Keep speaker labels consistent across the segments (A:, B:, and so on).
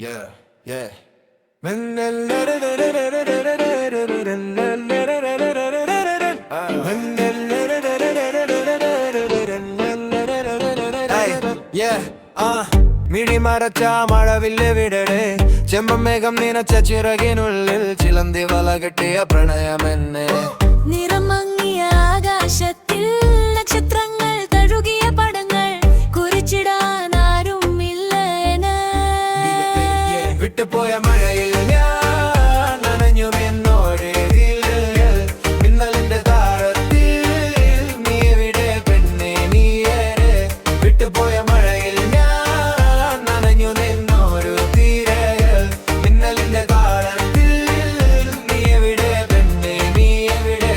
A: Yeah, yeah. മിഴിമറച്ച മഴവില്ല് വിടടെ ചെമ്പമേഘം നിനച്ച ചിറകിനുള്ളിൽ ചിലന്തി വല കെട്ടിയ പ്രണയമെന്നെ
B: നിറം മങ്ങിയ ആകാശത്തിൽ നക്ഷത്രങ്ങൾ തഴുകിയ പടങ്ങൾ കുറിച്ചിടാൻ ആരുമില്ല
A: വിട്ടുപോയ മഴയിൽ ഞാൻ നനഞ്ഞു എന്നോരെതിൽ മിന്നലിന്റെ താരത്തിൽ നീ എവിടെ പെണ്ണെ നീ ഏറെ വിട്ടുപോയ മഴയിൽ ഞാൻ നനഞ്ഞു നിന്നൊരു തീരയിൽ മിന്നലിന്റെ താരത്തിൽ നീ എവിടെ പെണ്ണെ നീ എവിടെ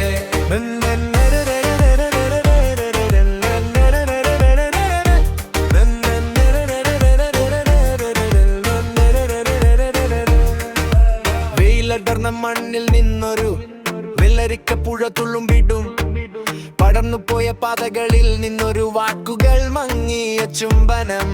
A: വെയിലടർന്ന മണ്ണിൽ നിന്നൊരു വെള്ളരിക്ക പുഴ തുള്ളുമ്പിടും പടർന്നു പോയ പാതകളിൽ നിന്നൊരു വാക്കുകൾ മങ്ങിയ ചുംബനം